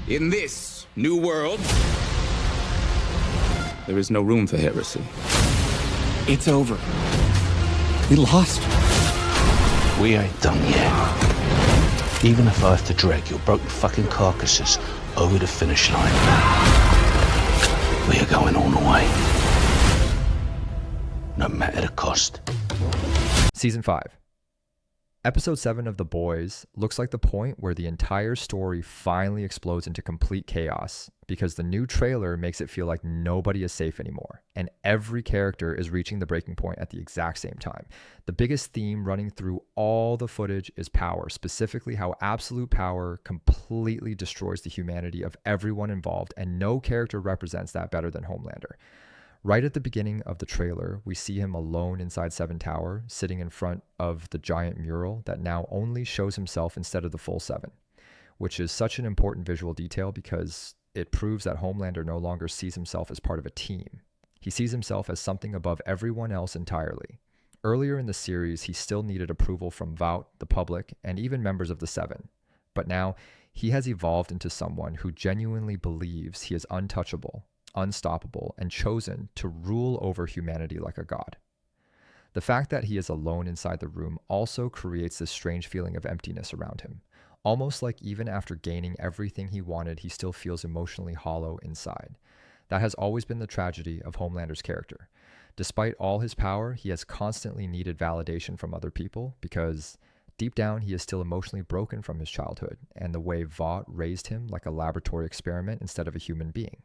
In this new world, there is no room for heresy. It's over. We lost. We ain't done yet. Even if I have to drag your broken fucking carcasses over the finish line, we are going all the way. No matter the cost. Season 5. Episode 7 of The Boys looks like the point where the entire story finally explodes into complete chaos because the new trailer makes it feel like nobody is safe anymore, and every character is reaching the breaking point at the exact same time. The biggest theme running through all the footage is power, specifically how absolute power completely destroys the humanity of everyone involved, and no character represents that better than Homelander. Right at the beginning of the trailer, we see him alone inside Seven Tower, sitting in front of the giant mural that now only shows himself instead of the full seven, which is such an important visual detail because it proves that Homelander no longer sees himself as part of a team. He sees himself as something above everyone else entirely. Earlier in the series, he still needed approval from Vought, the public, and even members of the Seven. But now, he has evolved into someone who genuinely believes he is untouchable, unstoppable, and chosen to rule over humanity like a god. The fact that he is alone inside the room also creates this strange feeling of emptiness around him, almost like even after gaining everything he wanted, he still feels emotionally hollow inside. That has always been the tragedy of Homelander's character. Despite all his power, he has constantly needed validation from other people because deep down he is still emotionally broken from his childhood and the way Vought raised him like a laboratory experiment instead of a human being.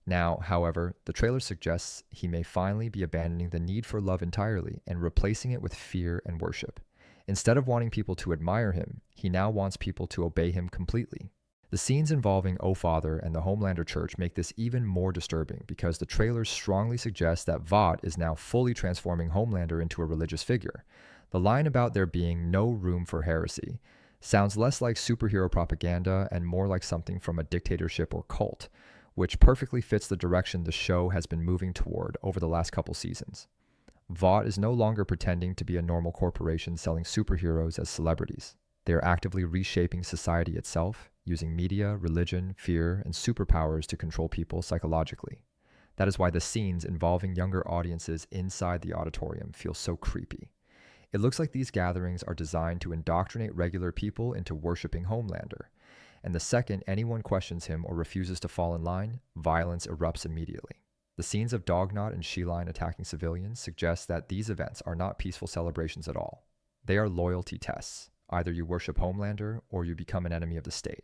Now, however, the trailer suggests he may finally be abandoning the need for love entirely and replacing it with fear and worship. Instead of wanting people to admire him, he now wants people to obey him completely. The scenes involving O Father and the Homelander Church make this even more disturbing because the trailer strongly suggests that Vought is now fully transforming Homelander into a religious figure. The line about there being no room for heresy sounds less like superhero propaganda and more like something from a dictatorship or cult, which perfectly fits the direction the show has been moving toward over the last couple seasons. Vought is no longer pretending to be a normal corporation selling superheroes as celebrities. They are actively reshaping society itself, using media, religion, fear, and superpowers to control people psychologically. That is why the scenes involving younger audiences inside the auditorium feel so creepy. It looks like these gatherings are designed to indoctrinate regular people into worshiping Homelander. And the second anyone questions him or refuses to fall in line, violence erupts immediately. The scenes of Dognot and She-Line attacking civilians suggest that these events are not peaceful celebrations at all. They are loyalty tests. Either you worship Homelander or you become an enemy of the state.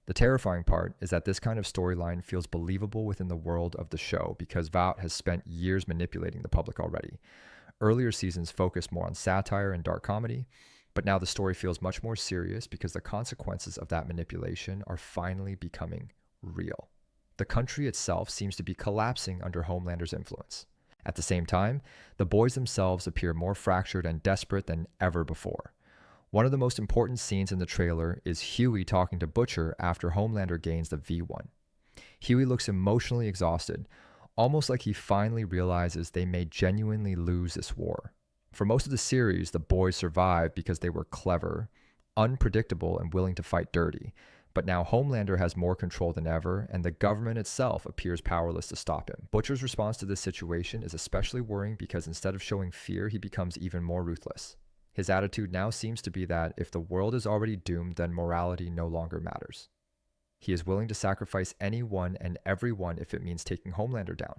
The terrifying part is that this kind of storyline feels believable within the world of the show because Vought has spent years manipulating the public already. Earlier seasons focused more on satire and dark comedy, but now the story feels much more serious because the consequences of that manipulation are finally becoming real. The country itself seems to be collapsing under Homelander's influence. At the same time, the boys themselves appear more fractured and desperate than ever before. One of the most important scenes in the trailer is Huey talking to Butcher after Homelander gains the V1. Huey looks emotionally exhausted, almost like he finally realizes they may genuinely lose this war. For most of the series, the boys survived because they were clever, unpredictable, and willing to fight dirty. But now Homelander has more control than ever, and the government itself appears powerless to stop him. Butcher's response to this situation is especially worrying because instead of showing fear, he becomes even more ruthless. His attitude now seems to be that if the world is already doomed, then morality no longer matters. He is willing to sacrifice anyone and everyone if it means taking Homelander down.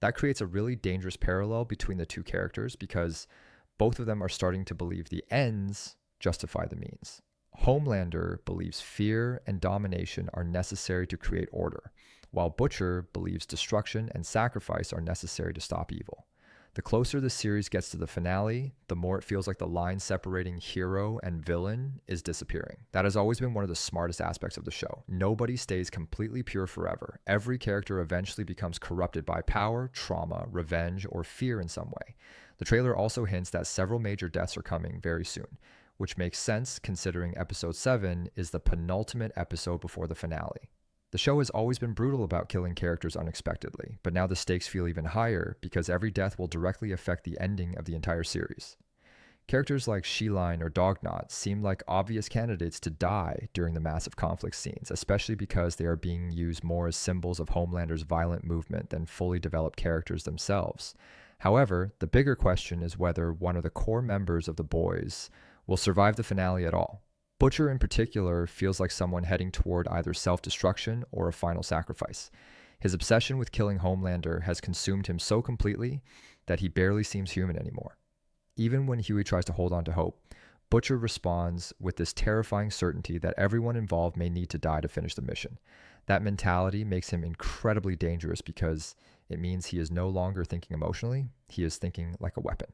That creates a really dangerous parallel between the two characters because both of them are starting to believe the ends justify the means. Homelander believes fear and domination are necessary to create order, while Butcher believes destruction and sacrifice are necessary to stop evil. The closer the series gets to the finale, the more it feels like the line separating hero and villain is disappearing. That has always been one of the smartest aspects of the show. Nobody stays completely pure forever. Every character eventually becomes corrupted by power, trauma, revenge, or fear in some way. The trailer also hints that several major deaths are coming very soon, which makes sense considering episode 7 is the penultimate episode before the finale. The show has always been brutal about killing characters unexpectedly, but now the stakes feel even higher because every death will directly affect the ending of the entire series. Characters like Sheline or Dognot seem like obvious candidates to die during the massive conflict scenes, especially because they are being used more as symbols of Homelander's violent movement than fully developed characters themselves. However, the bigger question is whether one of the core members of the boys will survive the finale at all. Butcher in particular feels like someone heading toward either self-destruction or a final sacrifice. His obsession with killing Homelander has consumed him so completely that he barely seems human anymore. Even when Huey tries to hold on to hope, Butcher responds with this terrifying certainty that everyone involved may need to die to finish the mission. That mentality makes him incredibly dangerous because it means he is no longer thinking emotionally, he is thinking like a weapon.